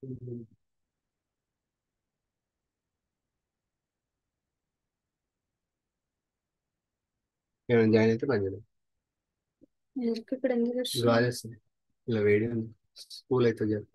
ఏమైనా జాయిన్ అయితే పని చేయలేదు. ఎందుకు ఇక్కడ ఎందుకు డ్రా వస్తుంది? చేస్తుంది. ఇలా వేడి ఉంది. స్కూల్ అయితే చెప్పు.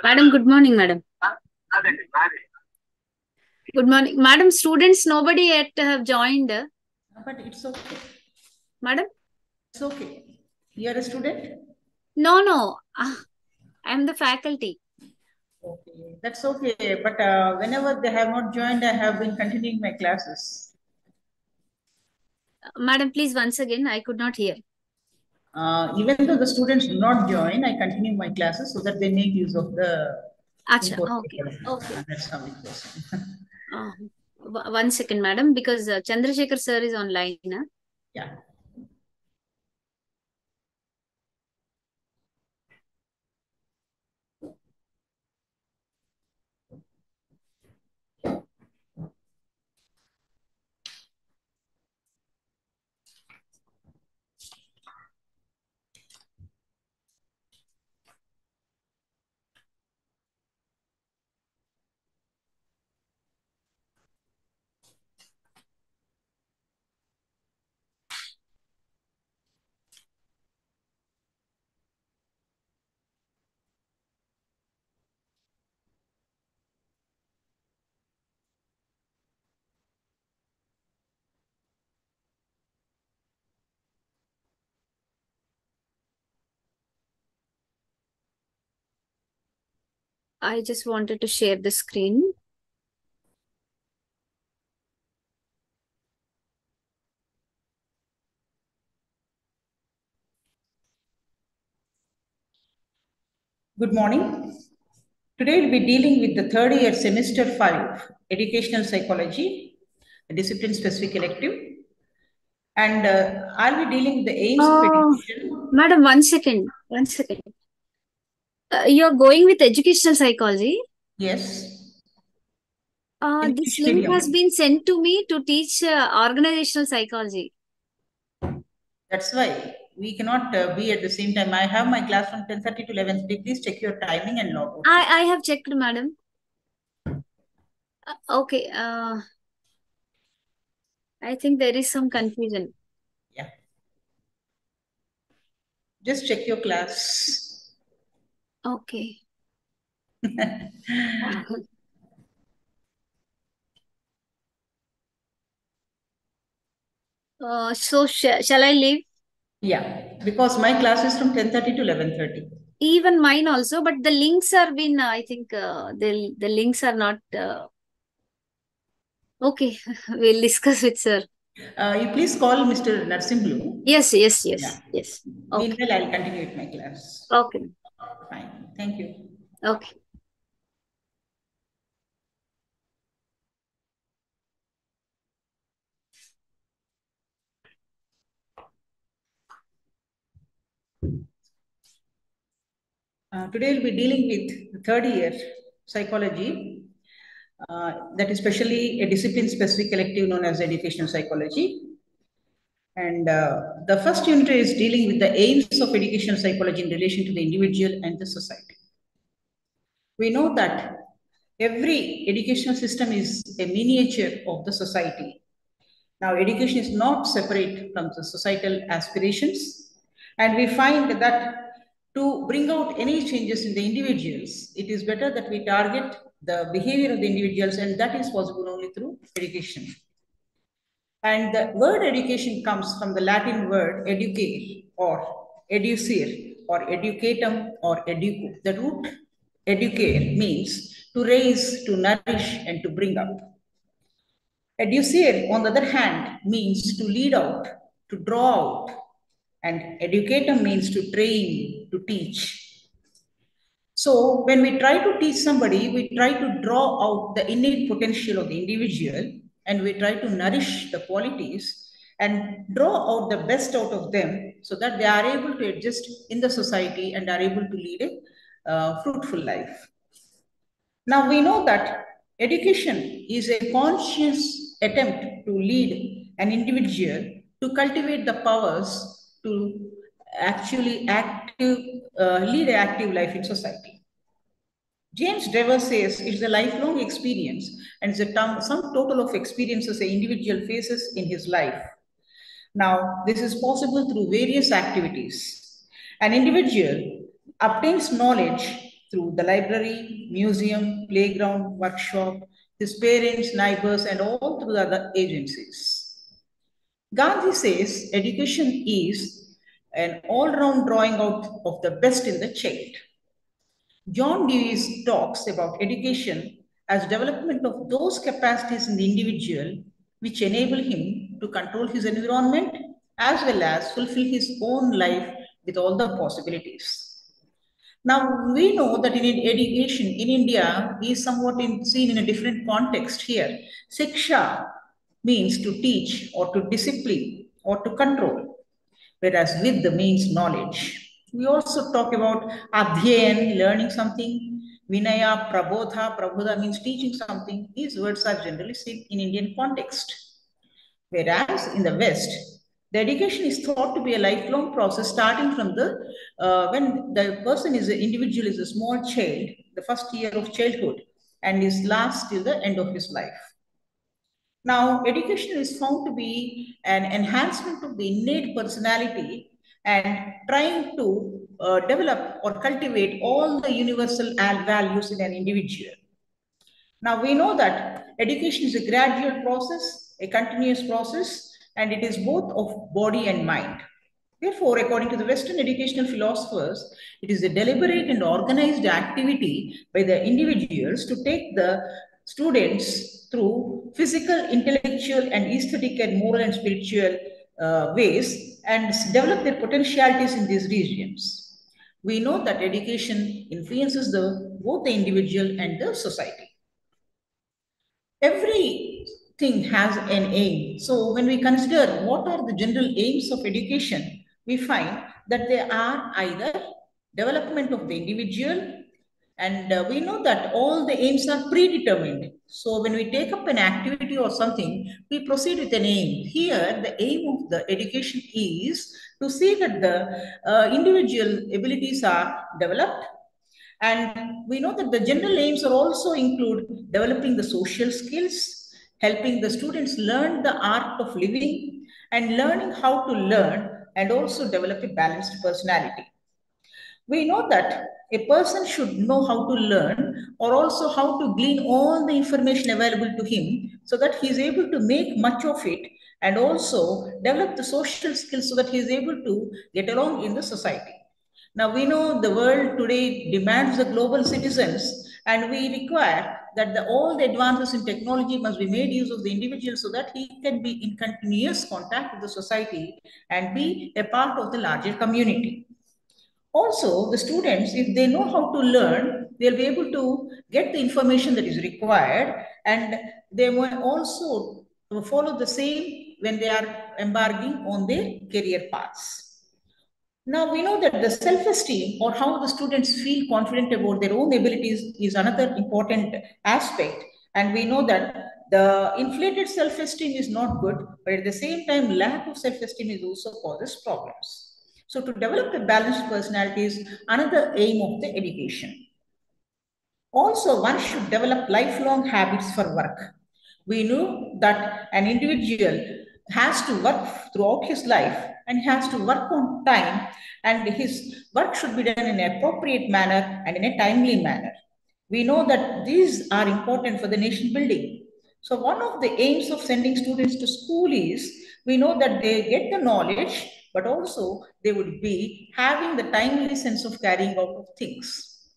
Madam, good morning, madam. Good morning. Madam, students, nobody yet have joined. But it's okay. Madam? It's okay. You are a student? No, no. I am the faculty. Okay, that's okay. But whenever they have not joined, I have been continuing my classes. Madam, please once again, I could not hear. Even though the students do not join, I continue my classes so that they make use of the Acha, okay. information. Okay. That's how it goes. Uh, 1 second, madam, because Chandrasekhar sir is online. Huh? Yeah. I just wanted to share the screen. Good morning. Today we'll be dealing with the third year semester 5, Educational Psychology, a discipline-specific elective. And I'll be dealing with the aims of education. Madam, 1 second. 1 second. You're going with educational psychology? Yes. This link has been sent to me to teach organizational psychology. That's why we cannot be at the same time. I have my class from 10:30 to 11:30. Please check your timing and log out. I have checked, madam. Okay. I think there is some confusion. Yeah. Just check your class. Okay. So shall I leave? Yeah, because my class is from 10:30 to 11:30. Even mine also, but the links are been, I think the links are not. Okay, we'll discuss with sir. You please call Mr. Narsimblu. Yes. Yeah. Yes. Okay. Meanwhile, I'll continue with my class. Okay. Fine. Thank you. Okay. Today we'll be dealing with the third year psychology, that is specially a discipline-specific elective known as educational psychology. And the first unit is dealing with the aims of educational psychology in relation to the individual and the society. We know that every educational system is a miniature of the society. Now, education is not separate from the societal aspirations, and we find that to bring out any changes in the individuals, it is better that we target the behavior of the individuals, and that is possible only through education. And the word education comes from the Latin word educare or educere or educatum or educo. The root educare means to raise, to nourish, and to bring up. Educere, on the other hand, means to lead out, to draw out, and educatum means to train, to teach. So when we try to teach somebody, we try to draw out the innate potential of the individual, and we try to nourish the qualities and draw out the best out of them so that they are able to adjust in the society and are able to lead a fruitful life. Now we know that education is a conscious attempt to lead an individual to cultivate the powers to actually lead an active life in society. James Dever says it's a lifelong experience and it's a sum total of experiences an individual faces in his life. Now, this is possible through various activities. An individual obtains knowledge through the library, museum, playground, workshop, his parents, neighbors, and all through the other agencies. Gandhi says education is an all-round drawing out of the best in the child. John Dewey talks about education as development of those capacities in the individual which enable him to control his environment as well as fulfill his own life with all the possibilities. Now, we know that in education in India is somewhat seen in a different context here. Siksha means to teach or to discipline or to control, whereas Vidya means knowledge. We also talk about Adhyayan, learning something. Vinaya, Prabodha means teaching something. These words are generally seen in Indian context. Whereas in the West, the education is thought to be a lifelong process starting from when the individual is a small child, the first year of childhood, and is last till the end of his life. Now, education is found to be an enhancement of the innate personality and trying to develop or cultivate all the universal values in an individual. Now, we know that education is a gradual process, a continuous process, and it is both of body and mind. Therefore, according to the Western educational philosophers, it is a deliberate and organized activity by the individuals to take the students through physical, intellectual, and aesthetic and moral and spiritual ways and develop their potentialities in these regions. We know that education influences both the individual and the society. Everything has an aim. So when we consider what are the general aims of education, we find that they are either development of the individual, and we know that all the aims are predetermined. So when we take up an activity or something, we proceed with an aim. Here, the aim of the education is to see that the individual abilities are developed. And we know that the general aims are also include developing the social skills, helping the students learn the art of living, and learning how to learn, and also develop a balanced personality. We know that a person should know how to learn or also how to glean all the information available to him so that he is able to make much of it and also develop the social skills so that he is able to get along in the society. Now we know the world today demands the global citizens, and we require that all the advances in technology must be made use of the individual so that he can be in continuous contact with the society and be a part of the larger community. Also, the students, if they know how to learn, they'll be able to get the information that is required, and they will also follow the same when they are embarking on their career paths. Now, we know that the self-esteem or how the students feel confident about their own abilities is another important aspect. And we know that the inflated self-esteem is not good, but at the same time, lack of self-esteem is also causes problems. So to develop a balanced personality is another aim of the education. Also, one should develop lifelong habits for work. We know that an individual has to work throughout his life and has to work on time, and his work should be done in an appropriate manner and in a timely manner. We know that these are important for the nation building. So one of the aims of sending students to school is we know that they get the knowledge, but also they would be having the timely sense of carrying out of things.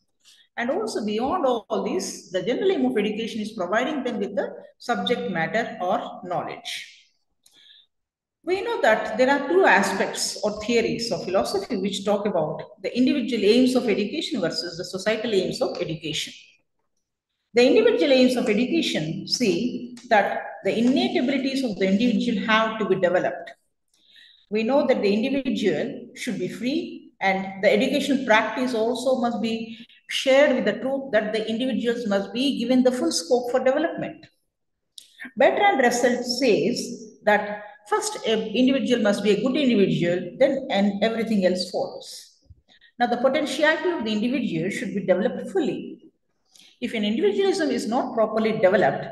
And also beyond all this, the general aim of education is providing them with the subject matter or knowledge. We know that there are two aspects or theories of philosophy which talk about the individual aims of education versus the societal aims of education. The individual aims of education see that the innate abilities of the individual have to be developed. We know that the individual should be free, and the educational practice also must be shared with the truth that the individuals must be given the full scope for development. Bertrand Russell says that first an individual must be a good individual, then and everything else follows. Now the potentiality of the individual should be developed fully. If an individualism is not properly developed,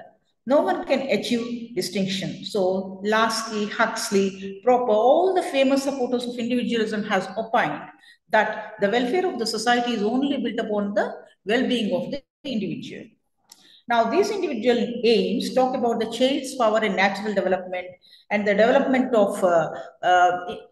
no one can achieve distinction. So Lasky, Huxley, Proper, all the famous supporters of individualism has opined that the welfare of the society is only built upon the well-being of the individual. Now, these individual aims talk about the child's power in natural development and the development of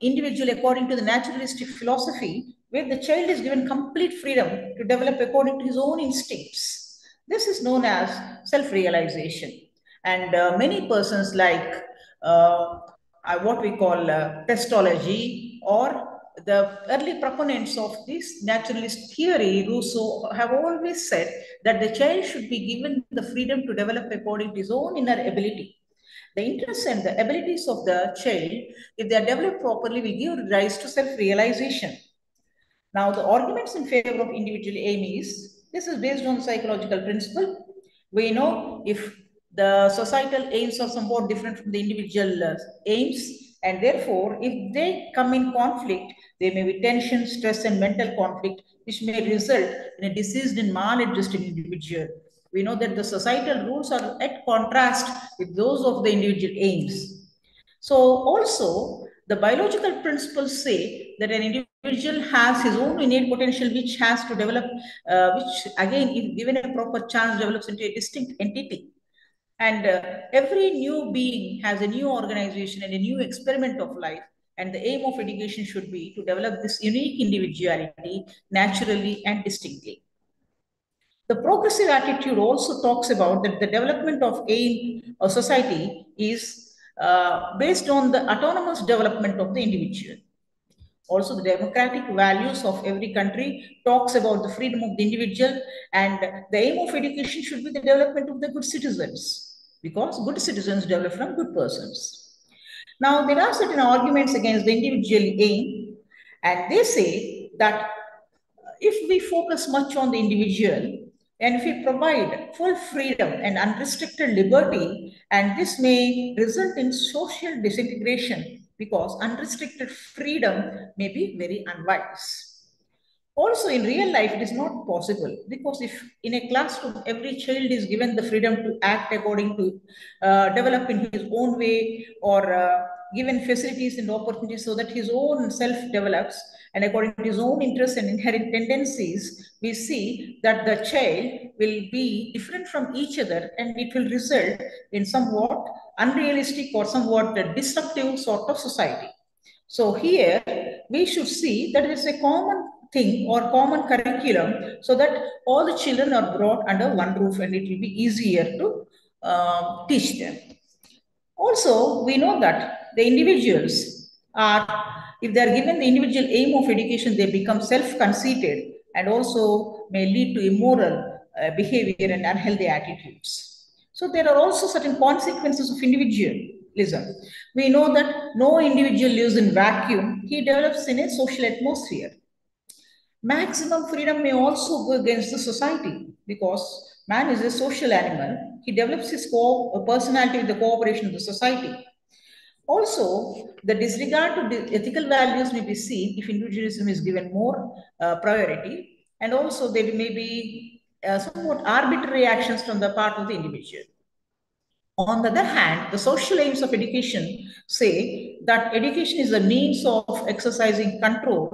individual according to the naturalistic philosophy, where the child is given complete freedom to develop according to his own instincts. This is known as self-realization. And many persons like what we call Christology or the early proponents of this naturalist theory, Rousseau, have always said that the child should be given the freedom to develop according to his own inner ability. The interests and the abilities of the child, if they are developed properly, will give rise to self-realization. Now, the arguments in favor of individual aim is, this is based on psychological principle. We know if the societal aims are somewhat different from the individual aims, and therefore, if they come in conflict, there may be tension, stress, and mental conflict, which may result in a diseased and maladjusted individual. We know that the societal rules are at contrast with those of the individual aims. So also, the biological principles say that an individual has his own innate potential, which has to develop, which again, if given a proper chance, develops into a distinct entity. And every new being has a new organization and a new experiment of life. And the aim of education should be to develop this unique individuality naturally and distinctly. The progressive attitude also talks about that the development of a society is based on the autonomous development of the individual. Also, the democratic values of every country talks about the freedom of the individual, and the aim of education should be the development of the good citizens, because good citizens develop from good persons. Now, there are certain arguments against the individual aim, and they say that if we focus much on the individual, and if we provide full freedom and unrestricted liberty, and this may result in social disintegration because unrestricted freedom may be very unwise. Also, in real life, it is not possible, because if in a classroom every child is given the freedom to act according to develop in his own way, or given facilities and opportunities so that his own self develops and according to his own interests and inherent tendencies, we see that the child will be different from each other, and it will result in somewhat unrealistic or somewhat disruptive sort of society. So here we should see that it is a common thing or common curriculum, so that all the children are brought under one roof and it will be easier to teach them. Also, we know that the individuals are, if they are given the individual aim of education, they become self-conceited and also may lead to immoral behavior and unhealthy attitudes. So there are also certain consequences of individualism. We know that no individual lives in vacuum. He develops in a social atmosphere. Maximum freedom may also go against the society, because man is a social animal. He develops his personality with the cooperation of the society. Also, the disregard to the ethical values may be seen if individualism is given more priority, and also there may be somewhat arbitrary actions from the part of the individual. On the other hand, the social aims of education say that education is a means of exercising control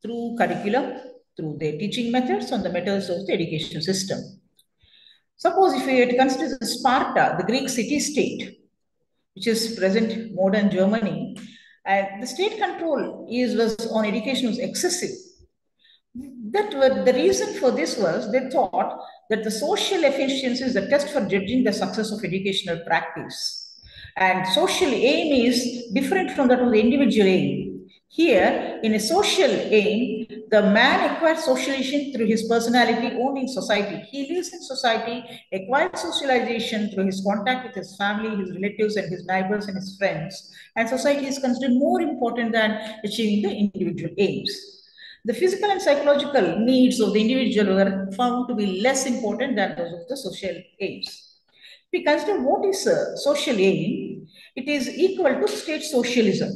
through curriculum, through their teaching methods, on the methods of the education system. Suppose if we consider Sparta, the Greek city-state, which is present modern Germany, and the state control on education was excessive. The reason for this was they thought that the social efficiency is the test for judging the success of educational practice. And social aim is different from that of the individual aim. Here, in a social aim, the man acquires socialization through his personality only in society. He lives in society, acquires socialization through his contact with his family, his relatives, and his neighbors and his friends. And society is considered more important than achieving the individual aims. The physical and psychological needs of the individual were found to be less important than those of the social aims. If we consider what is a social aim, it is equal to state socialism.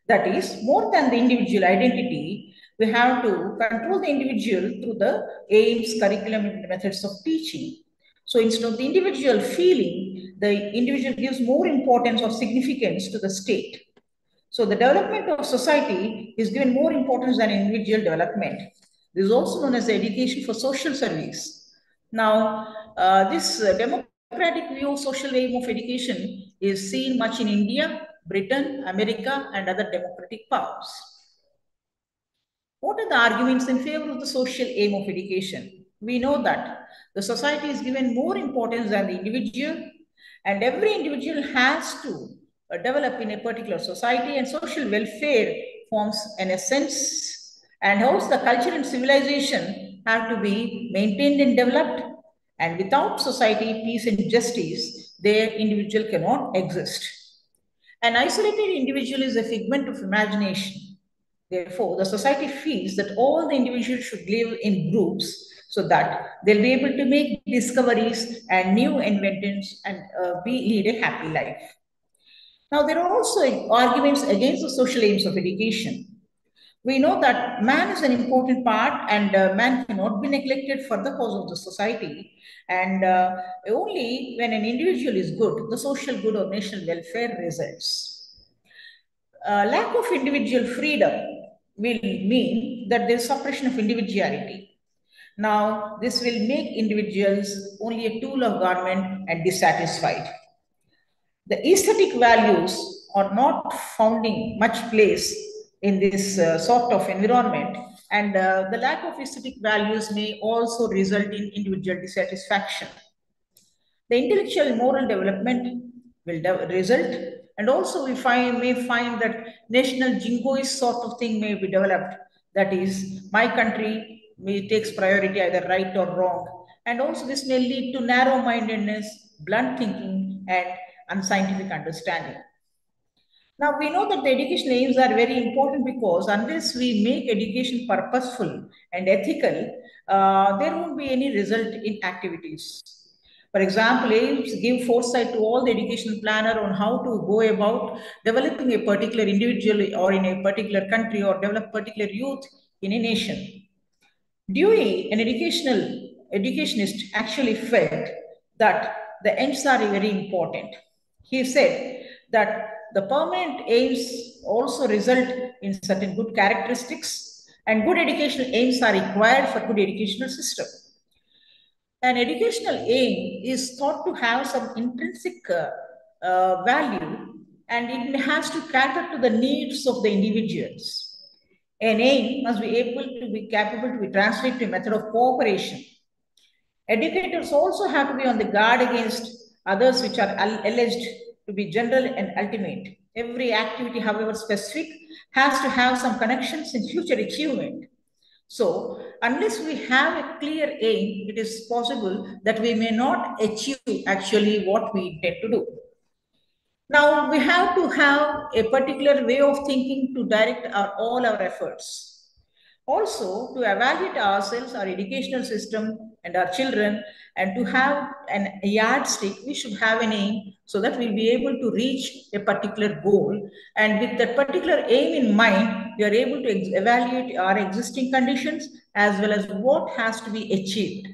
That is, more than the individual identity, we have to control the individual through the aims, curriculum, and methods of teaching. So instead of the individual feeling, the individual gives more importance or significance to the state. So the development of society is given more importance than individual development. This is also known as the education for social service. Now, this democratic view of social aim of education is seen much in India, Britain, America, and other democratic powers. What are the arguments in favor of the social aim of education? We know that the society is given more importance than the individual, and every individual has to develop in a particular society, and social welfare forms an essence, and hence the culture and civilization have to be maintained and developed, and without society, peace and justice, their individual cannot exist. An isolated individual is a figment of imagination. Therefore, the society feels that all the individuals should live in groups so that they'll be able to make discoveries and new inventions and lead a happy life. Now, there are also arguments against the social aims of education. We know that man is an important part, and man cannot be neglected for the cause of the society. And only when an individual is good, the social good or national welfare results. Lack of individual freedom will mean that there is suppression of individuality. Now, this will make individuals only a tool of government and dissatisfied. The aesthetic values are not finding much place in this sort of environment, and the lack of aesthetic values may also result in individual dissatisfaction. The intellectual and moral development will result, and also we may find that national jingoist sort of thing may be developed. That is, my country takes priority either right or wrong, and also this may lead to narrow-mindedness, blunt thinking, and unscientific understanding. Now, we know that the educational aims are very important because unless we make education purposeful and ethical, there won't be any result in activities. For example, aims give foresight to all the education planner on how to go about developing a particular individual or in a particular country or develop particular youth in a nation. Dewey, an educationist, actually felt that the aims are very important. He said that the permanent aims also result in certain good characteristics, and good educational aims are required for good educational system. An educational aim is thought to have some intrinsic value, and it has to cater to the needs of the individuals. An aim must be able to be capable to be translated to a method of cooperation. Educators also have to be on the guard against others which are alleged to be general and ultimate. Every activity, however specific, has to have some connections in future achievement. So, unless we have a clear aim, it is possible that we may not achieve actually what we intend to do. Now, we have to have a particular way of thinking to direct all our efforts. Also, to evaluate ourselves, our educational system, and our children, and to have a yardstick, we should have an aim so that we'll be able to reach a particular goal. And with that particular aim in mind, we are able to evaluate our existing conditions as well as what has to be achieved.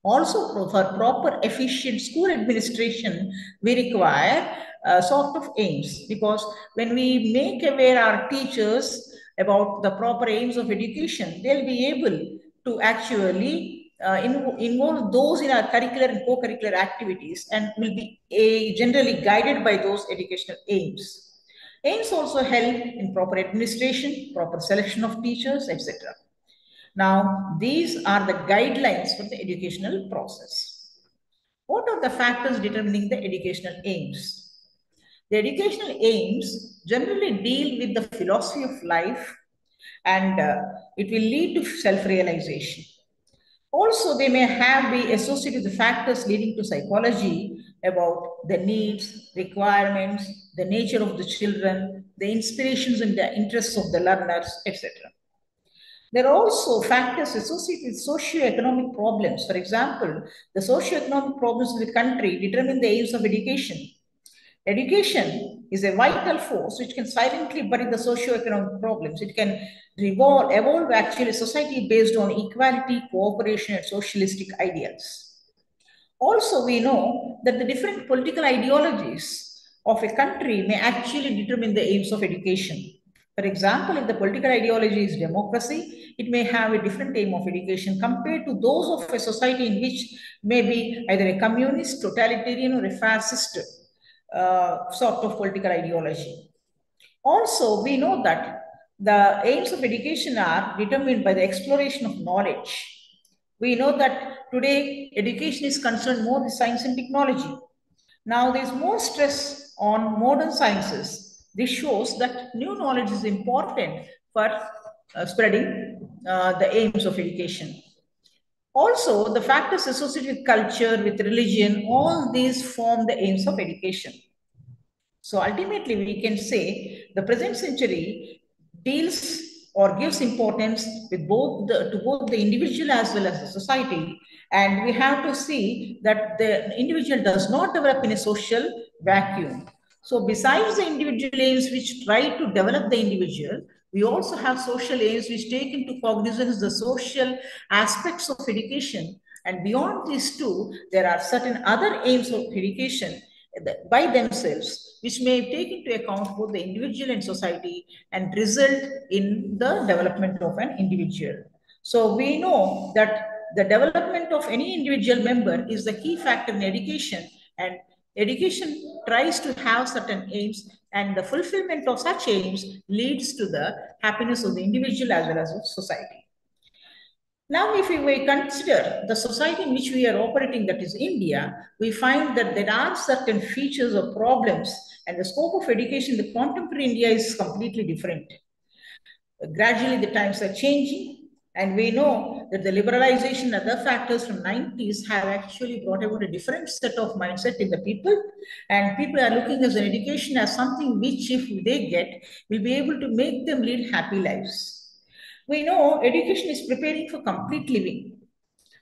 Also, for proper efficient school administration, we require sort of aims, because when we make aware our teachers about the proper aims of education, they'll be able to actually involve those in our curricular and co-curricular activities and will be generally guided by those educational aims. Aims also help in proper administration, proper selection of teachers, etc. Now, these are the guidelines for the educational process. What are the factors determining the educational aims? The educational aims generally deal with the philosophy of life, and it will lead to self-realization. Also, they may be associated with the factors leading to psychology about the needs, requirements, the nature of the children, the inspirations and the interests of the learners, etc. There are also factors associated with socio-economic problems. For example, the socio-economic problems of the country determine the aims of education. Education is a vital force which can silently bury the socio-economic problems. It can evolve actually a society based on equality, cooperation, and socialistic ideals. Also, we know that the different political ideologies of a country may actually determine the aims of education. For example, if the political ideology is democracy, it may have a different aim of education compared to those of a society in which may be either a communist, totalitarian, or a fascist sort of political ideology. Also, we know that the aims of education are determined by the exploration of knowledge. We know that today education is concerned more with science and technology. Now there is more stress on modern sciences. This shows that new knowledge is important for spreading the aims of education. Also, the factors associated with culture, with religion, all these form the aims of education. So ultimately, we can say the present century deals or gives importance with to both the individual as well as the society. And we have to see that the individual does not develop in a social vacuum. So besides the individual aims which try to develop the individual, we also have social aims which take into cognizance the social aspects of education. And beyond these two, there are certain other aims of education by themselves, which may take into account both the individual and society and result in the development of an individual. So we know that the development of any individual member is the key factor in education, and Education tries to have certain aims, and the fulfillment of such aims leads to the happiness of the individual as well as of society. Now, if we consider the society in which we are operating, that is India, we find that there are certain features or problems, and the scope of education in the contemporary India is completely different. Gradually, the times are changing, and we know that the liberalization and other factors from 90s have actually brought about a different set of mindset in the people, and people are looking at education as something which, if they get, will be able to make them lead happy lives. We know education is preparing for complete living,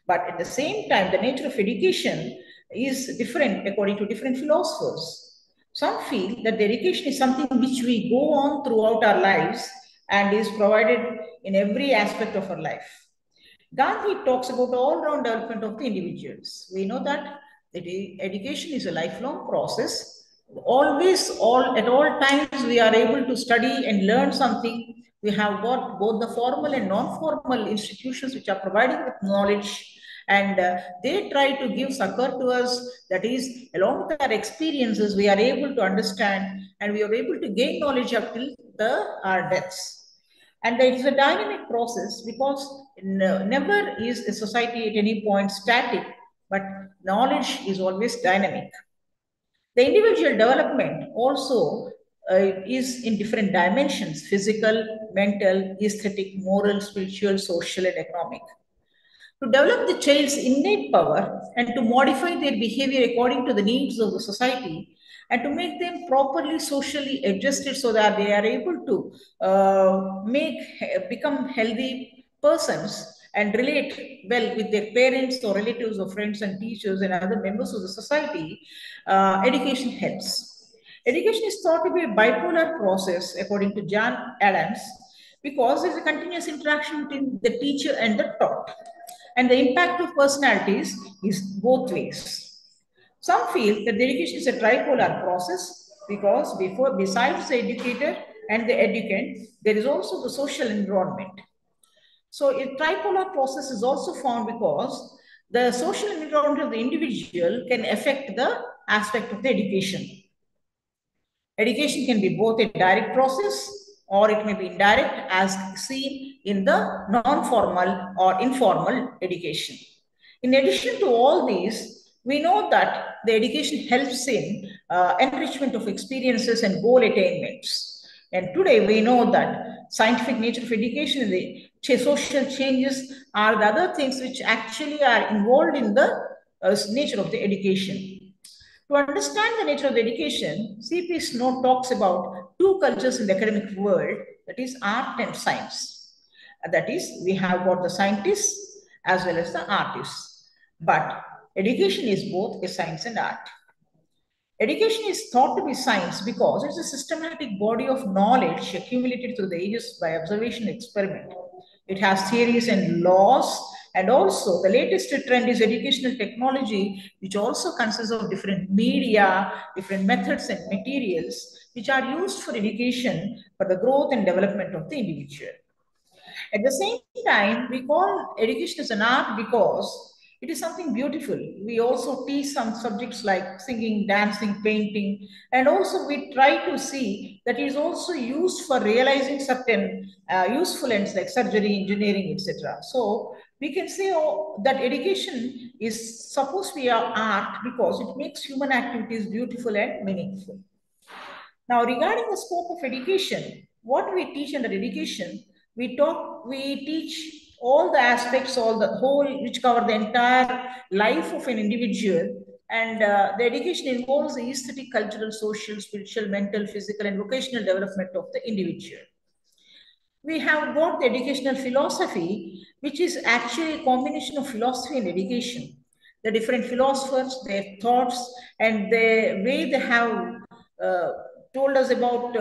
but at the same time, the nature of education is different according to different philosophers. Some feel that the education is something which we go on throughout our lives and is provided in every aspect of our life. Gandhi talks about all-round development of the individuals. We know that education is a lifelong process. Always, at all times, we are able to study and learn something. We have got both the formal and non-formal institutions which are providing with knowledge, and they try to give succor to us. That is, along with our experiences, we are able to understand and we are able to gain knowledge up till our deaths. And it's a dynamic process because never is a society at any point static, but knowledge is always dynamic. The individual development also is in different dimensions: physical, mental, aesthetic, moral, spiritual, social, and economic. To develop the child's innate power and to modify their behavior according to the needs of the society, and to make them properly socially adjusted so that they are able to become healthy persons and relate well with their parents or relatives or friends and teachers and other members of the society. Education helps. Education is thought to be a bipolar process, according to John Adams, because there's a continuous interaction between the teacher and the taught. And the impact of personalities is both ways. Some feel that the education is a tripolar process because besides the educator and the educand, there is also the social environment. So a tripolar process is also found because the social environment of the individual can affect the aspect of the education. Education can be both a direct process or it may be indirect, as seen in the non-formal or informal education. In addition to all these, we know that the education helps in enrichment of experiences and goal attainments. And today we know that scientific nature of education, the social changes are the other things which actually are involved in the nature of the education. To understand the nature of the education, C.P. Snow talks about two cultures in the academic world, that is art and science. That is, we have got the scientists as well as the artists. But education is both a science and art. Education is thought to be science because it's a systematic body of knowledge accumulated through the ages by observation and experiment. It has theories and laws, and also the latest trend is educational technology, which also consists of different media, different methods and materials, which are used for education for the growth and development of the individual. At the same time, we call education as an art because it is something beautiful. We also teach some subjects like singing, dancing, painting, and also we try to see that it is also used for realizing certain useful ends like surgery, engineering, etc. So we can say that education is supposed to be our art because it makes human activities beautiful and meaningful. Now, regarding the scope of education, what we teach under education, we teach all the aspects, all the whole, which cover the entire life of an individual. And the education involves the aesthetic, cultural, social, spiritual, mental, physical, and vocational development of the individual. We have got the educational philosophy, which is actually a combination of philosophy and education. The different philosophers, their thoughts, and the way they have told us about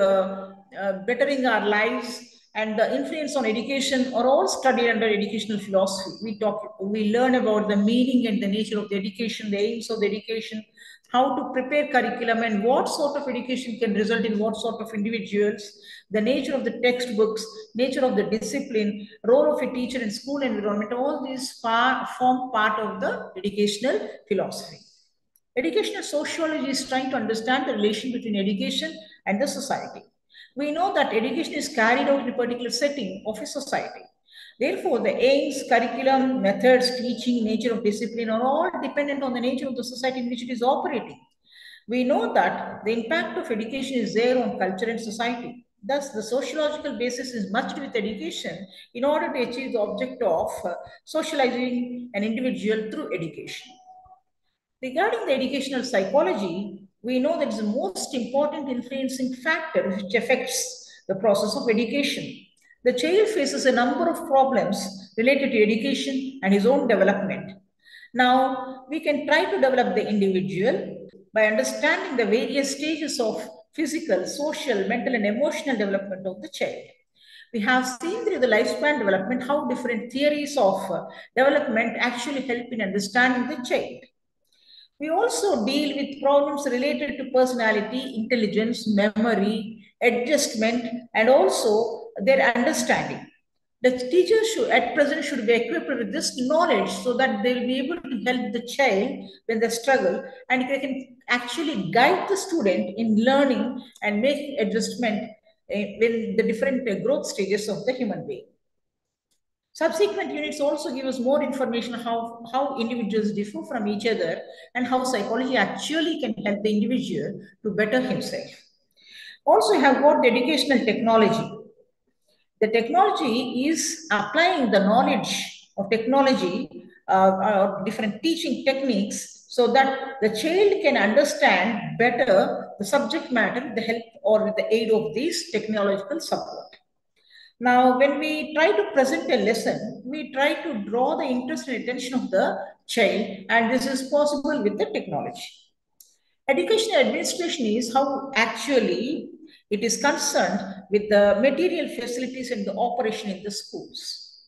bettering our lives and the influence on education are all studied under educational philosophy. We learn about the meaning and the nature of the education, the aims of the education, how to prepare curriculum and what sort of education can result in what sort of individuals, the nature of the textbooks, nature of the discipline, role of a teacher in school environment, all these form part of the educational philosophy. Educational sociology is trying to understand the relation between education and the society. We know that education is carried out in a particular setting of a society. Therefore, the aims, curriculum, methods, teaching, nature of discipline are all dependent on the nature of the society in which it is operating. We know that the impact of education is there on culture and society. Thus, the sociological basis is merged with education in order to achieve the object of socializing an individual through education. Regarding the educational psychology, we know that is the most important influencing factor which affects the process of education. The child faces a number of problems related to education and his own development. Now, we can try to develop the individual by understanding the various stages of physical, social, mental, and emotional development of the child. We have seen through the lifespan development how different theories of development actually help in understanding the child. We also deal with problems related to personality, intelligence, memory, adjustment, and also their understanding. The teachers should, at present, should be equipped with this knowledge so that they will be able to help the child when they struggle, and they can actually guide the student in learning and making adjustment in the different growth stages of the human being. Subsequent units also give us more information how individuals differ from each other and how psychology actually can help the individual to better himself. Also, you have got the educational technology. The technology is applying the knowledge of technology or different teaching techniques so that the child can understand better the subject matter with the help or with the aid of this technological support. Now, when we try to present a lesson, we try to draw the interest and attention of the child, and this is possible with the technology. Educational administration is how actually it is concerned with the material facilities and the operation in the schools.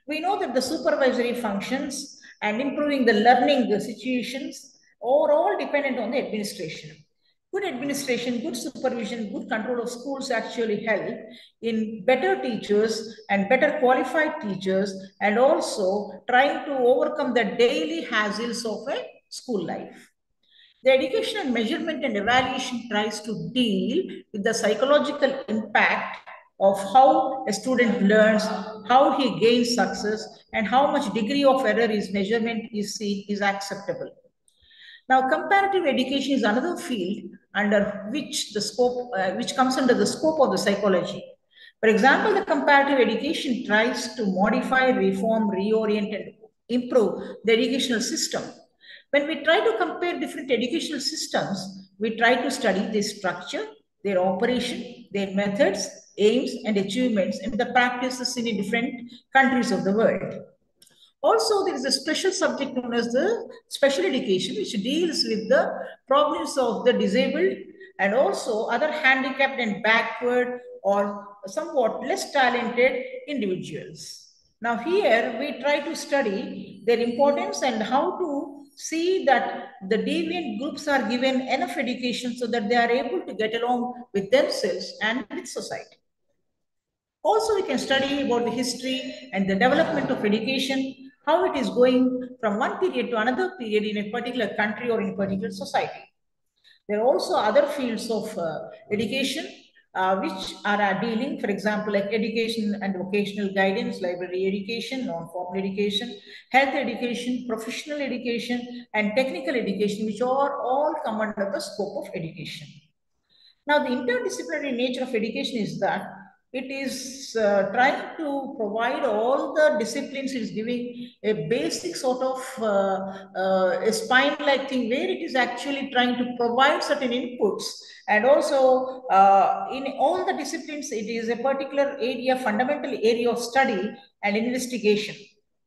We know that the supervisory functions and improving the learning situations are all dependent on the administration. Good administration, good supervision, good control of schools actually help in better teachers and better qualified teachers, and also trying to overcome the daily hassles of a school life. The educational measurement and evaluation tries to deal with the psychological impact of how a student learns, how he gains success, and how much degree of error his measurement is seen is acceptable. Now, comparative education is another field under which the scope, which comes under the scope of the psychology. For example, the comparative education tries to modify, reform, reorient, and improve the educational system. When we try to compare different educational systems, we try to study their structure, their operation, their methods, aims, and achievements, and the practices in different countries of the world. Also, there is a special subject known as the special education, which deals with the problems of the disabled and also other handicapped and backward or somewhat less talented individuals. Now, here we try to study their importance and how to see that the deviant groups are given enough education so that they are able to get along with themselves and with society. Also, we can study about the history and the development of education, how it is going from one period to another period in a particular country or in a particular society. There are also other fields of education which are dealing, for example, like education and vocational guidance, library education, non-formal education, health education, professional education, and technical education, which are all come under the scope of education. Now, the interdisciplinary nature of education is that it is trying to provide all the disciplines. It is giving a basic sort of a spine-like thing where it is actually trying to provide certain inputs, and also in all the disciplines, it is a particular area, fundamental area of study and investigation.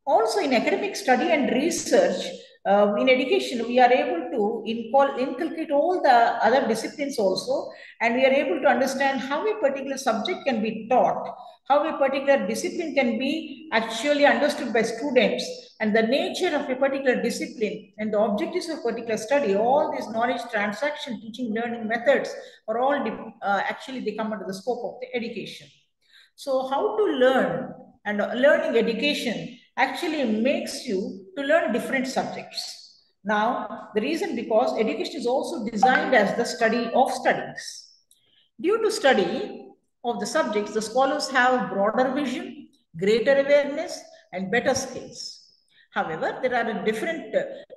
Also, in academic study and research, in education, we are able to inculcate all the other disciplines also, and we are able to understand how a particular subject can be taught, how a particular discipline can be actually understood by students, and the nature of a particular discipline and the objectives of particular study. All these knowledge transaction, teaching, learning methods are all actually they come under the scope of the education. So how to learn and learning education actually makes you to learn different subjects. Now, the reason because education is also designed as the study of studies. Due to study of the subjects, the scholars have broader vision, greater awareness, and better skills. However, there are different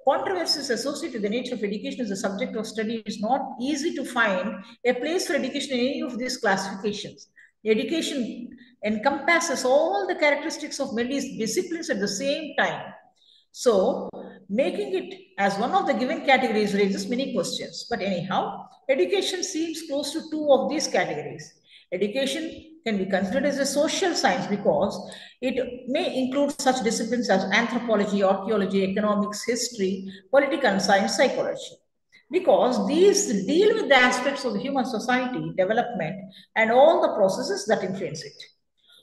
controversies associated with the nature of education as a subject of study. It is not easy to find a place for education in any of these classifications. Education encompasses all the characteristics of many disciplines at the same time. So, making it as one of the given categories raises many questions. But anyhow, education seems close to two of these categories. Education can be considered as a social science because it may include such disciplines as anthropology, archaeology, economics, history, political science, psychology. Because these deal with the aspects of human society, development, and all the processes that influence it.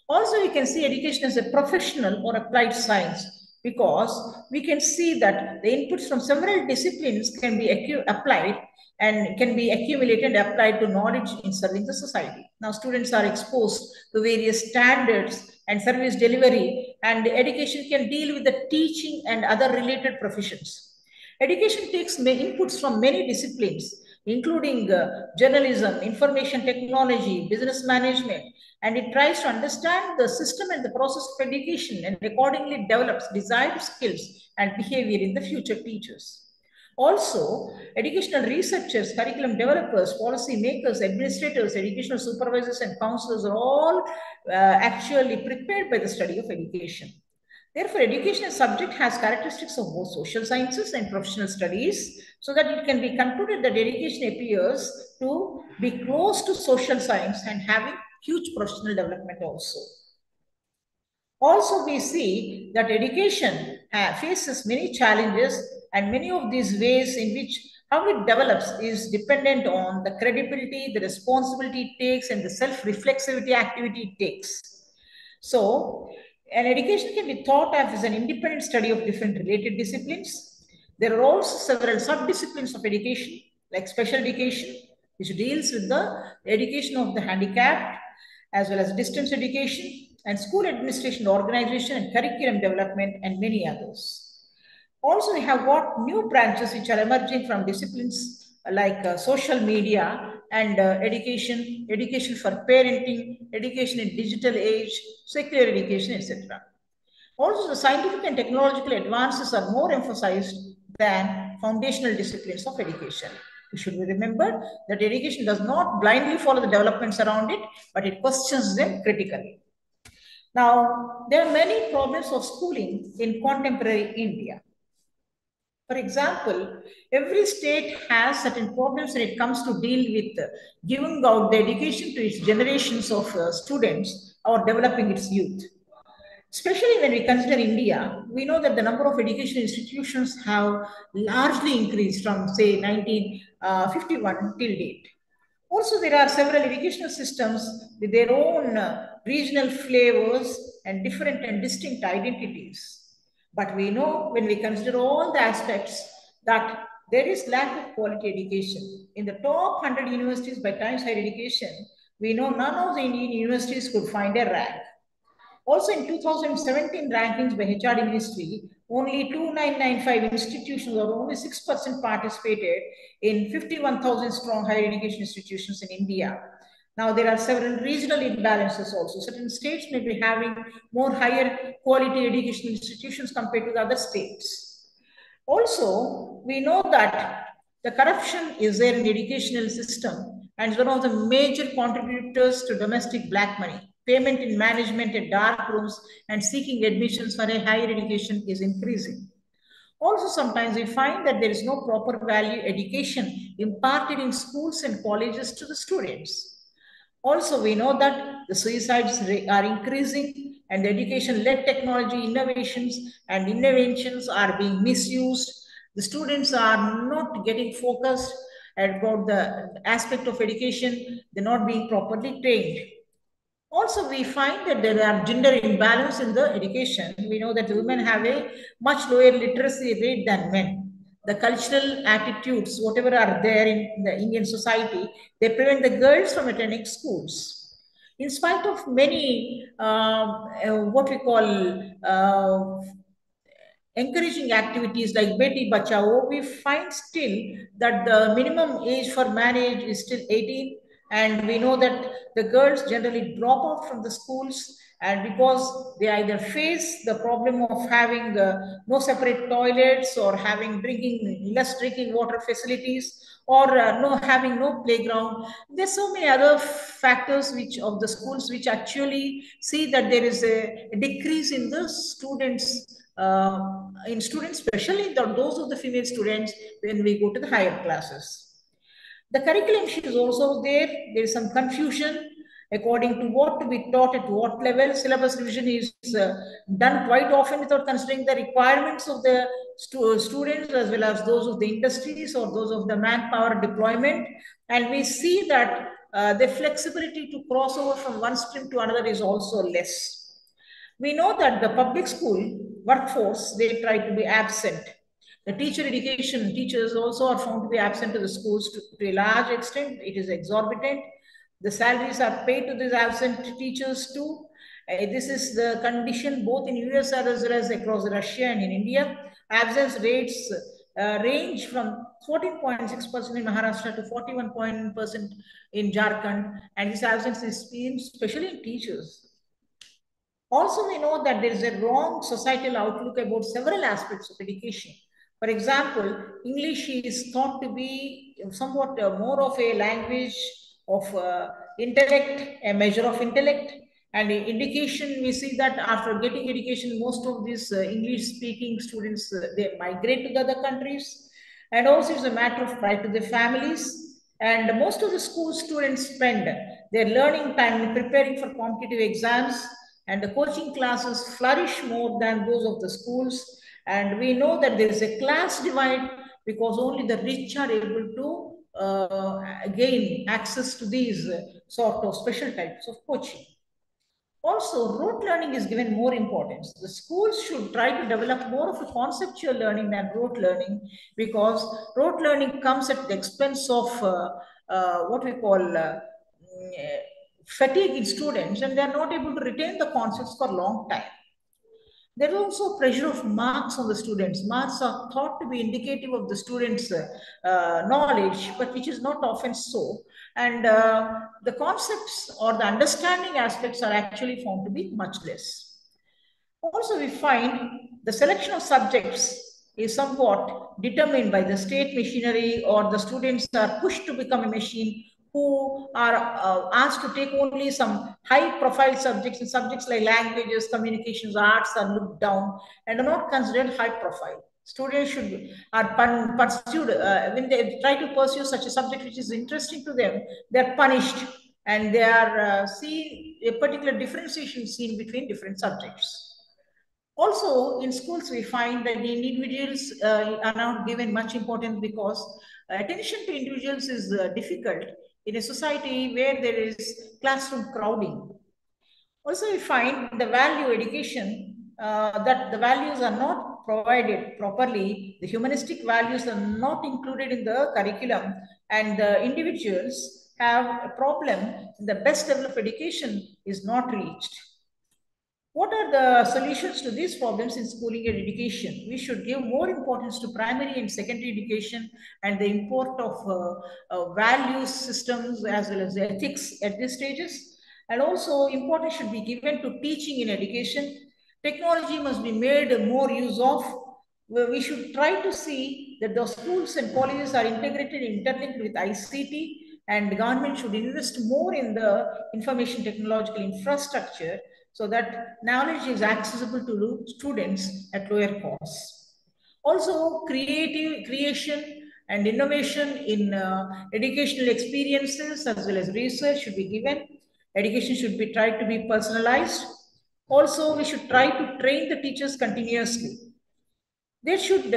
Also, we can see education as a professional or applied science because we can see that the inputs from several disciplines can be applied and can be accumulated and applied to knowledge in serving the society. Now, students are exposed to various standards and service delivery, and education can deal with the teaching and other related professions. Education takes inputs from many disciplines, including journalism, information technology, business management, and it tries to understand the system and the process of education and accordingly develops desired skills and behavior in the future teachers. Also, educational researchers, curriculum developers, policy makers, administrators, educational supervisors, and counselors are all actually prepared by the study of education. Therefore, education as subject has characteristics of both social sciences and professional studies, so that it can be concluded that education appears to be close to social science and having huge professional development also. Also, we see that education faces many challenges, and many of these ways in which how it develops is dependent on the credibility, the responsibility it takes, and the self-reflexivity activity it takes. So, an education can be thought of as an independent study of different related disciplines. There are also several sub-disciplines of education, like special education, which deals with the education of the handicapped, as well as distance education, and school administration, organization, and curriculum development, and many others. Also, we have got new branches which are emerging from disciplines like social media and education for parenting, education in digital age, secular education, etc. Also, the scientific and technological advances are more emphasized than foundational disciplines of education. We should remember that education does not blindly follow the developments around it, but it questions them critically. Now, there are many problems of schooling in contemporary India. For example, every state has certain problems when it comes to deal with giving out the education to its generations of students or developing its youth. Especially when we consider India, we know that the number of education institutions have largely increased from, say, 1951 till date. Also, there are several educational systems with their own regional flavors and different and distinct identities. But we know when we consider all the aspects that there is lack of quality education. In the top 100 universities by Times Higher Education, we know none of the Indian universities could find a rank. Also in 2017 rankings by HRD Ministry, only 2995 institutions or only 6% participated in 51,000 strong higher education institutions in India. Now there are several regional imbalances also. Certain states may be having more higher quality education institutions compared to the other states. Also, we know that the corruption is there in the educational system and is one of the major contributors to domestic black money. Payment in management at dark rooms and seeking admissions for a higher education is increasing. Also, sometimes we find that there is no proper value education imparted in schools and colleges to the students. Also, we know that the suicides are increasing and the education-led technology innovations and inventions are being misused. The students are not getting focused about the aspect of education. They're not being properly trained. Also, we find that there are gender imbalance in the education. We know that women have a much lower literacy rate than men. The cultural attitudes, whatever are there in the Indian society, they prevent the girls from attending schools. In spite of many, what we call encouraging activities like Beti Bachao, we find still that the minimum age for marriage is still 18. And we know that the girls generally drop out from the schools, and because they either face the problem of having no separate toilets, or having less drinking water facilities, or no having no playground. There's so many other factors which of the schools which actually see that there is a decrease in the students, especially those of the female students when we go to the higher classes. The curriculum is also there. There is some confusion according to what to be taught at what level. Syllabus revision is done quite often without considering the requirements of the students, as well as those of the industries or those of the manpower deployment. And we see that the flexibility to cross over from one stream to another is also less. We know that the public school workforce, they try to be absent. The teachers also are found to be absent to the schools to a large extent. It is exorbitant. The salaries are paid to these absent teachers too. This is the condition both in US as well as across Russia and in India. Absence rates range from 14.6% in Maharashtra to 41% in Jharkhand. And this absence is seen especially in teachers. Also, we know that there is a wrong societal outlook about several aspects of education. For example, English is thought to be somewhat more of a language of intellect, a measure of intellect. And in education, we see that after getting education, most of these English-speaking students, they migrate to the other countries. And also, it's a matter of pride to their families. And most of the school students spend their learning time in preparing for competitive exams, and the coaching classes flourish more than those of the schools. And we know that there is a class divide because only the rich are able to gain access to these sort of special types of coaching. Also, rote learning is given more importance. The schools should try to develop more of a conceptual learning than rote learning, because rote learning comes at the expense of what we call fatigue in students, and they are not able to retain the concepts for a long time. There is also pressure of marks on the students. Marks are thought to be indicative of the students' knowledge, but which is not often so. And the concepts or the understanding aspects are actually found to be much less. Also, we find the selection of subjects is somewhat determined by the state machinery, or the students are pushed to become a machine, who are asked to take only some high-profile subjects, and subjects like languages, communications, arts are looked down and are not considered high-profile. Students are pursued when they try to pursue such a subject which is interesting to them. They are punished, and they are seen a particular differentiation seen between different subjects. Also, in schools, we find that the individuals are not given much importance, because attention to individuals is difficult in a society where there is classroom crowding. Also, we find the value education, that the values are not provided properly. The humanistic values are not included in the curriculum, and the individuals have a problem. The best level of education is not reached. What are the solutions to these problems in schooling and education? We should give more importance to primary and secondary education, and the import of values systems as well as ethics at these stages. And also, importance should be given to teaching in education. Technology must be made more use of. We should try to see that the schools and colleges are integrated, interlinked with ICT, and the government should invest more in the information technological infrastructure, so that knowledge is accessible to students at lower costs. Also, creation and innovation in educational experiences as well as research should be given. Education should be tried to be personalized. Also, we should try to train the teachers continuously. There should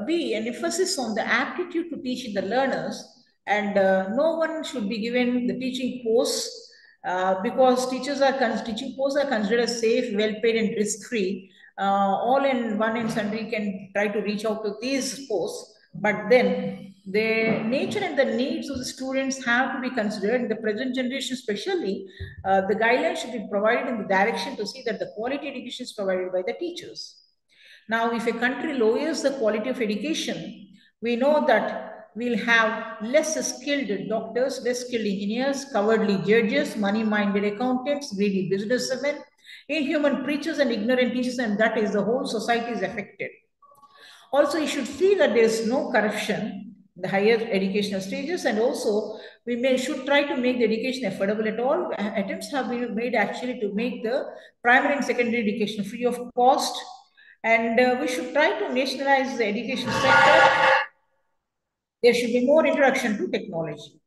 be an emphasis on the aptitude to teach the learners, and no one should be given the teaching posts, because teaching posts are considered as safe, well-paid, and risk-free. All in one and sundry can try to reach out to these posts, but then the nature and the needs of the students have to be considered. In the present generation, especially, the guidelines should be provided in the direction to see that the quality education is provided by the teachers. Now, if a country lowers the quality of education, we know that we'll have less skilled doctors, less skilled engineers, cowardly judges, money-minded accountants, greedy businessmen, inhuman preachers and ignorant teachers, and that is the whole society is affected. Also, you should see that there is no corruption in the higher educational stages, and also should try to make the education affordable at all. Attempts have been made actually to make the primary and secondary education free of cost, and we should try to nationalize the education sector. There should be more introduction to technology.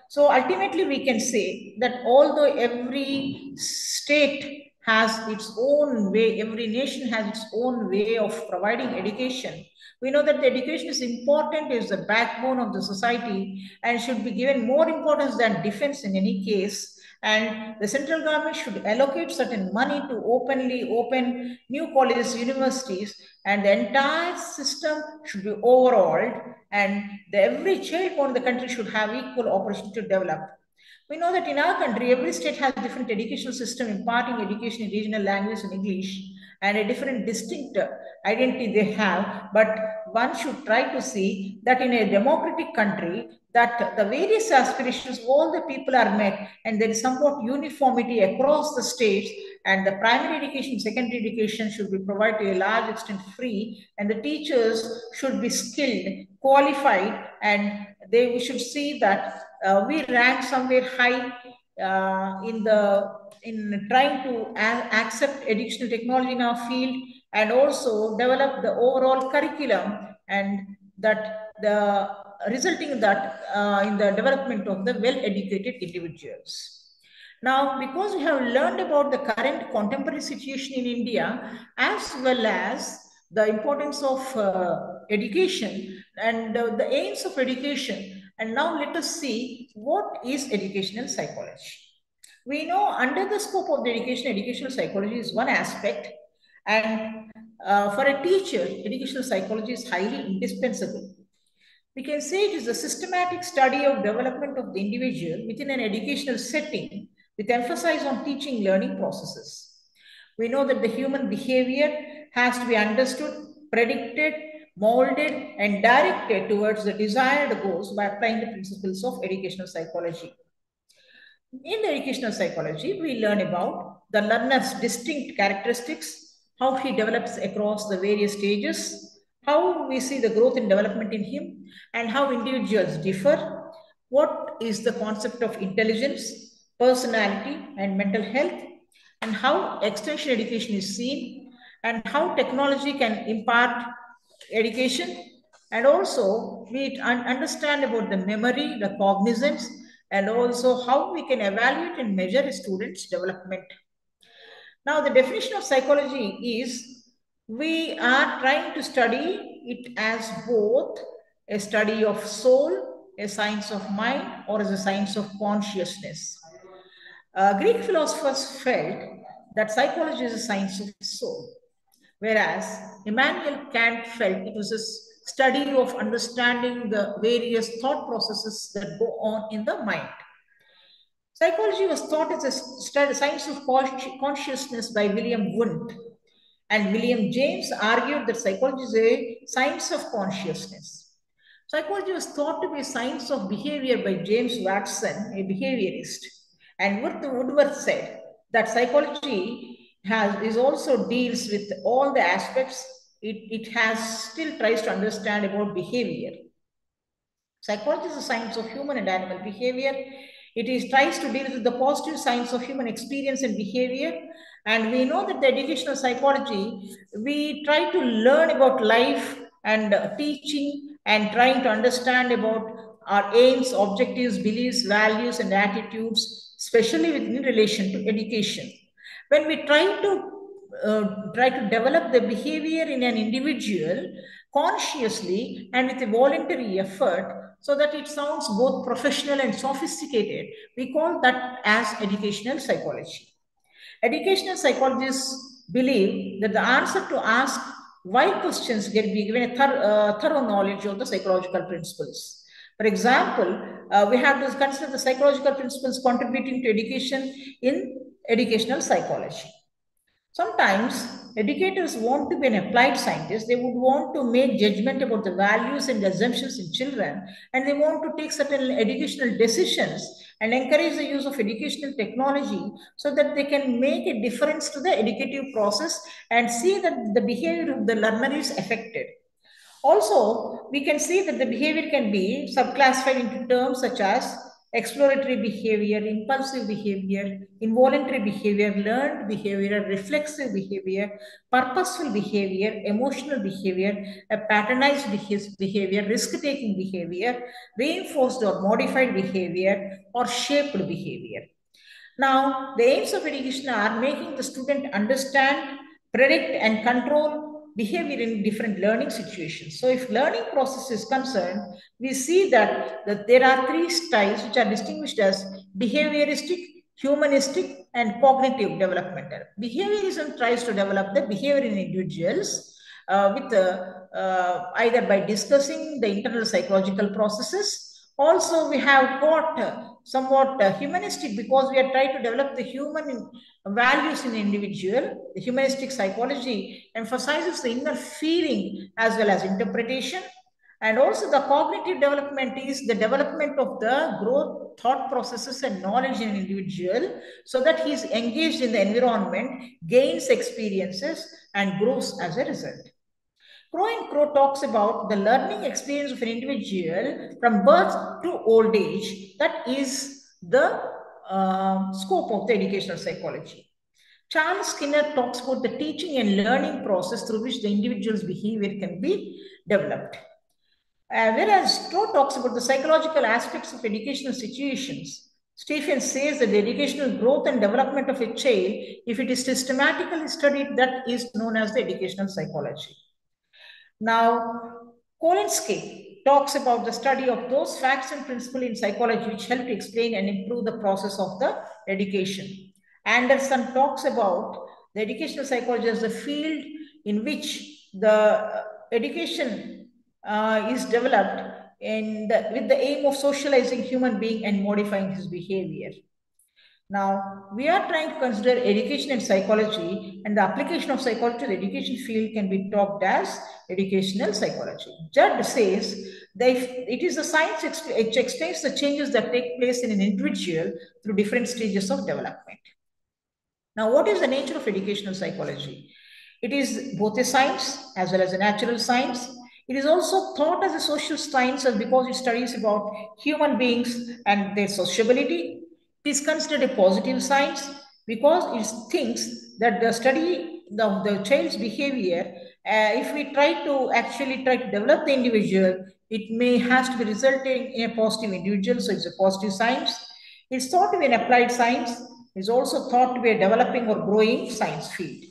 So ultimately, we can say that although every state has its own way, every nation has its own way of providing education, we know that the education is important, is the backbone of the society, and should be given more importance than defense in any case. And the central government should allocate certain money to openly open new colleges, universities, and the entire system should be overhauled, and every child born in the country should have equal opportunity to develop. We know that in our country, every state has a different educational system imparting education in regional language and English, and a different distinct identity they have. But one should try to see that in a democratic country, that the various aspirations of all the people are met, and there is somewhat uniformity across the states, and the primary education, secondary education should be provided to a large extent free, and the teachers should be skilled, qualified, and we should see that we rank somewhere high in trying to accept additional technology in our field, and also develop the overall curriculum, and that the resulting that in the development of the well-educated individuals. Now, because we have learned about the current contemporary situation in India, as well as the importance of education and the aims of education, and now let us see what is educational psychology. We know under the scope of the educational psychology is one aspect, and for a teacher, educational psychology is highly indispensable. We can say it is a systematic study of development of the individual within an educational setting with emphasis on teaching learning processes. We know that the human behavior has to be understood, predicted, molded, and directed towards the desired goals by applying the principles of educational psychology. In the educational psychology, we learn about the learner's distinct characteristics, how he develops across the various stages, how we see the growth and development in him, and how individuals differ, what is the concept of intelligence, personality, and mental health, and how extension education is seen, and how technology can impart education, and also we understand about the memory, the cognizance, and also how we can evaluate and measure a student's development. Now, the definition of psychology is we are trying to study it as both a study of soul, a science of mind, or as a science of consciousness. Greek philosophers felt that psychology is a science of soul, whereas Immanuel Kant felt it was a study of understanding the various thought processes that go on in the mind. Psychology was thought as a science of consciousness by William Wundt, and William James argued that psychology is a science of consciousness. Psychology was thought to be a science of behavior by James Watson, a behaviorist, and Woodworth said that psychology also deals with all the aspects. It still tries to understand about behavior. Psychology is a science of human and animal behavior. It tries to deal with the positive science of human experience and behavior. And we know that the educational psychology, we try to learn about life and teaching and trying to understand about our aims, objectives, beliefs, values, and attitudes, especially in relation to education. When we try to develop the behavior in an individual consciously and with a voluntary effort, so that it sounds both professional and sophisticated, we call that as educational psychology. Educational psychologists believe that the answer to ask why questions can be given a thorough knowledge of the psychological principles. For example, we have to consider the psychological principles contributing to education in educational psychology. Sometimes educators want to be an applied scientist. They would want to make judgment about the values and assumptions in children, and they want to take certain educational decisions and encourage the use of educational technology so that they can make a difference to the educative process and see that the behavior of the learner is affected. Also, we can see that the behavior can be subclassified into terms such as exploratory behavior, impulsive behavior, involuntary behavior, learned behavior, reflexive behavior, purposeful behavior, emotional behavior, a patronized behavior, risk-taking behavior, reinforced or modified behavior, or shaped behavior. Now, the aims of education are making the student understand, predict, and control behavior in different learning situations. So, if learning process is concerned, we see that there are three styles which are distinguished as behavioristic, humanistic, and cognitive developmental. Behaviorism tries to develop the behavior in individuals either by discussing the internal psychological processes. Also, we have got somewhat humanistic because we are trying to develop the human values in individual. The humanistic psychology emphasizes the inner feeling as well as interpretation. And also the cognitive development is the development of the growth, thought processes and knowledge in an individual so that he is engaged in the environment, gains experiences and grows as a result. Crow and Crow talks about the learning experience of an individual from birth to old age. That is the scope of the educational psychology. Charles Skinner talks about the teaching and learning process through which the individual's behavior can be developed. Whereas Crow talks about the psychological aspects of educational situations. Stephen says that the educational growth and development of a child, if it is systematically studied, that is known as the educational psychology. Now, Kolinsky talks about the study of those facts and principles in psychology which help to explain and improve the process of the education. Anderson talks about the educational psychology as a field in which the education is developed with the aim of socializing human being and modifying his behavior. Now, we are trying to consider education and psychology, and the application of psychology to the education field can be talked as educational psychology. Judd says that it is the science which explains the changes that take place in an individual through different stages of development. Now, what is the nature of educational psychology? It is both a science as well as a natural science. It is also thought as a social science because it studies about human beings and their sociability. It is considered a positive science because it thinks that the study of the child's behavior, if we try to develop the individual, it has to be resulting in a positive individual. So it's a positive science. It's thought to be an applied science. It's also thought to be a developing or growing science field.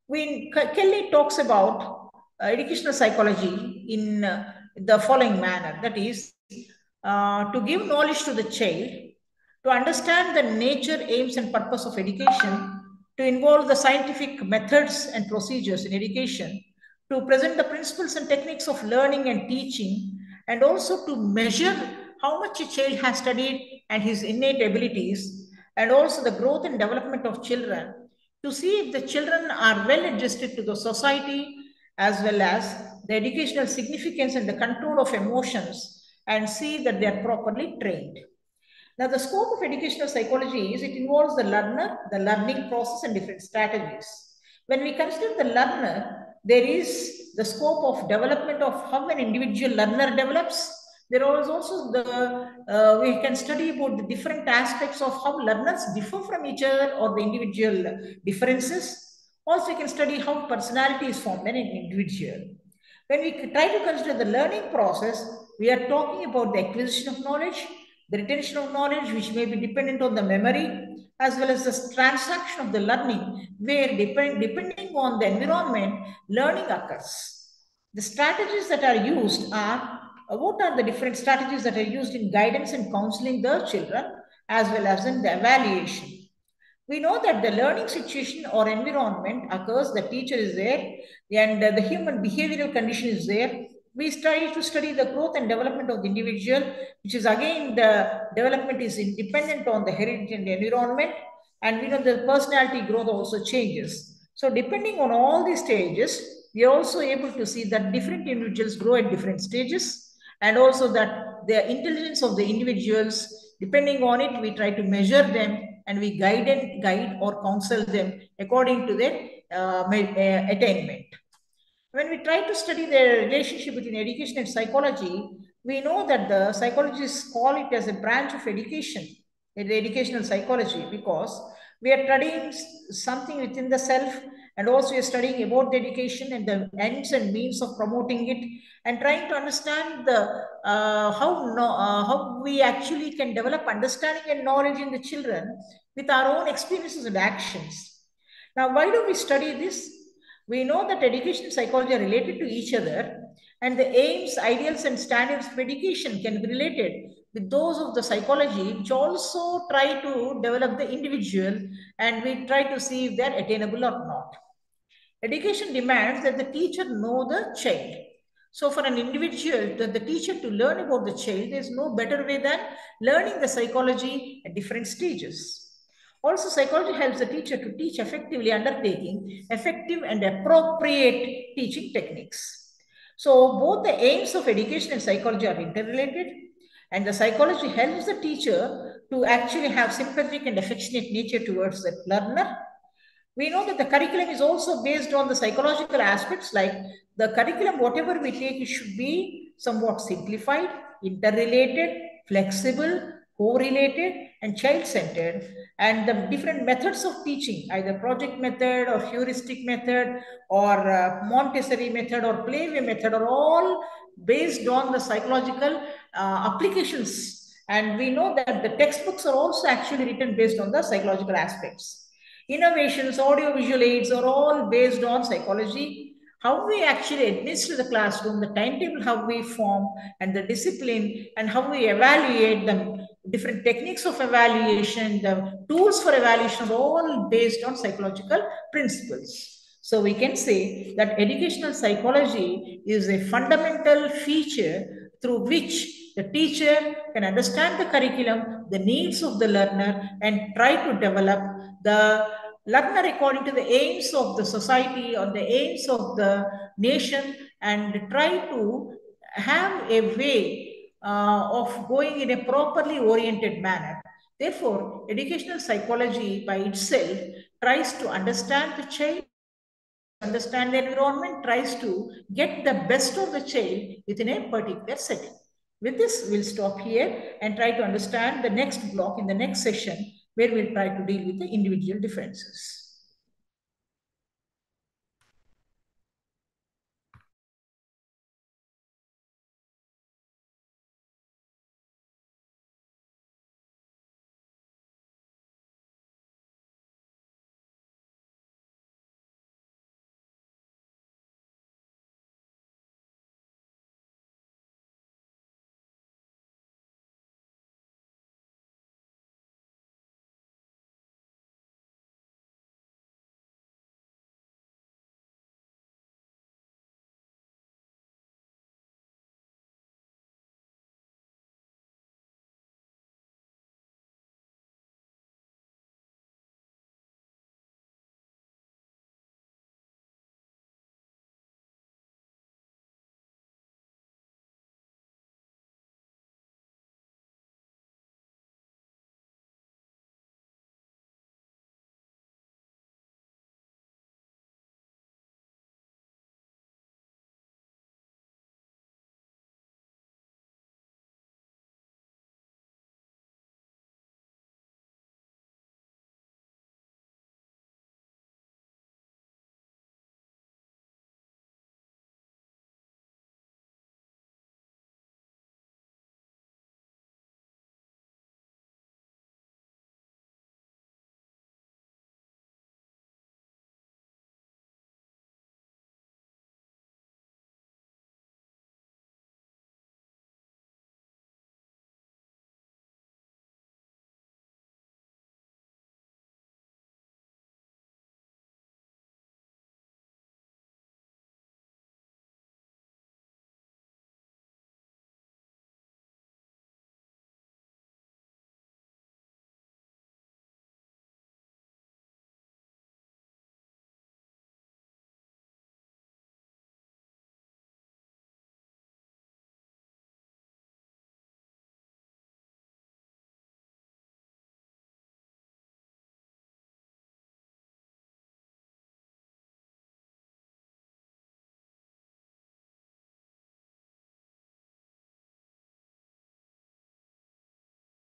When Kelly talks about educational psychology in the following manner, that is, to give knowledge to the child, to understand the nature, aims, and purpose of education, to involve the scientific methods and procedures in education, to present the principles and techniques of learning and teaching, and also to measure how much a child has studied and his innate abilities, and also the growth and development of children, to see if the children are well adjusted to the society, as well as the educational significance and the control of emotions, and see that they are properly trained. Now, the scope of educational psychology is it involves the learner, the learning process, and different strategies. When we consider the learner, there is the scope of development of how an individual learner develops. There is also we can study about the different aspects of how learners differ from each other or the individual differences. Also, we can study how personality is formed in an individual. When we try to consider the learning process, we are talking about the acquisition of knowledge, the retention of knowledge, which may be dependent on the memory, as well as the transaction of the learning, where depending on the environment, learning occurs. The strategies that are used are, what are the different strategies that are used in guidance and counseling the children, as well as in the evaluation? We know that the learning situation or environment occurs, the teacher is there, and the human behavioral condition is there. We try to study the growth and development of the individual, which is again the development is independent on the heritage and the environment. And we know the personality growth also changes. So depending on all these stages, we are also able to see that different individuals grow at different stages, and also that the intelligence of the individuals, depending on it, we try to measure them and we guide or counsel them according to their attainment. When we try to study the relationship between education and psychology, we know that the psychologists call it as a branch of education, the educational psychology, because we are studying something within the self, and also we are studying about the education and the ends and means of promoting it, and trying to understand the how we actually can develop understanding and knowledge in the children with our own experiences and actions. Now, why do we study this? We know that education and psychology are related to each other, and the aims, ideals, and standards of education can be related with those of the psychology, which also try to develop the individual, and we try to see if they're attainable or not. Education demands that the teacher know the child. So for an individual, the teacher to learn about the child, there's no better way than learning the psychology at different stages. Also, psychology helps the teacher to teach effectively, undertaking effective and appropriate teaching techniques. So both the aims of education and psychology are interrelated, and the psychology helps the teacher to actually have sympathetic and affectionate nature towards the learner. We know that the curriculum is also based on the psychological aspects, like the curriculum, whatever we take, it should be somewhat simplified, interrelated, flexible, correlated, and child-centered. And the different methods of teaching, either project method or heuristic method or Montessori method or Playway method, are all based on the psychological applications. And we know that the textbooks are also actually written based on the psychological aspects. Innovations, audio-visual aids are all based on psychology. How we actually administer the classroom, the timetable, how we form, and the discipline, and how we evaluate them, different techniques of evaluation, the tools for evaluation are all based on psychological principles. So we can say that educational psychology is a fundamental feature through which the teacher can understand the curriculum, the needs of the learner, and try to develop the learner according to the aims of the society or the aims of the nation, and try to have a way of going in a properly oriented manner. Therefore, educational psychology by itself tries to understand the child, understand the environment, tries to get the best of the child within a particular setting. With this, we'll stop here and try to understand the next block in the next session, where we'll try to deal with the individual differences.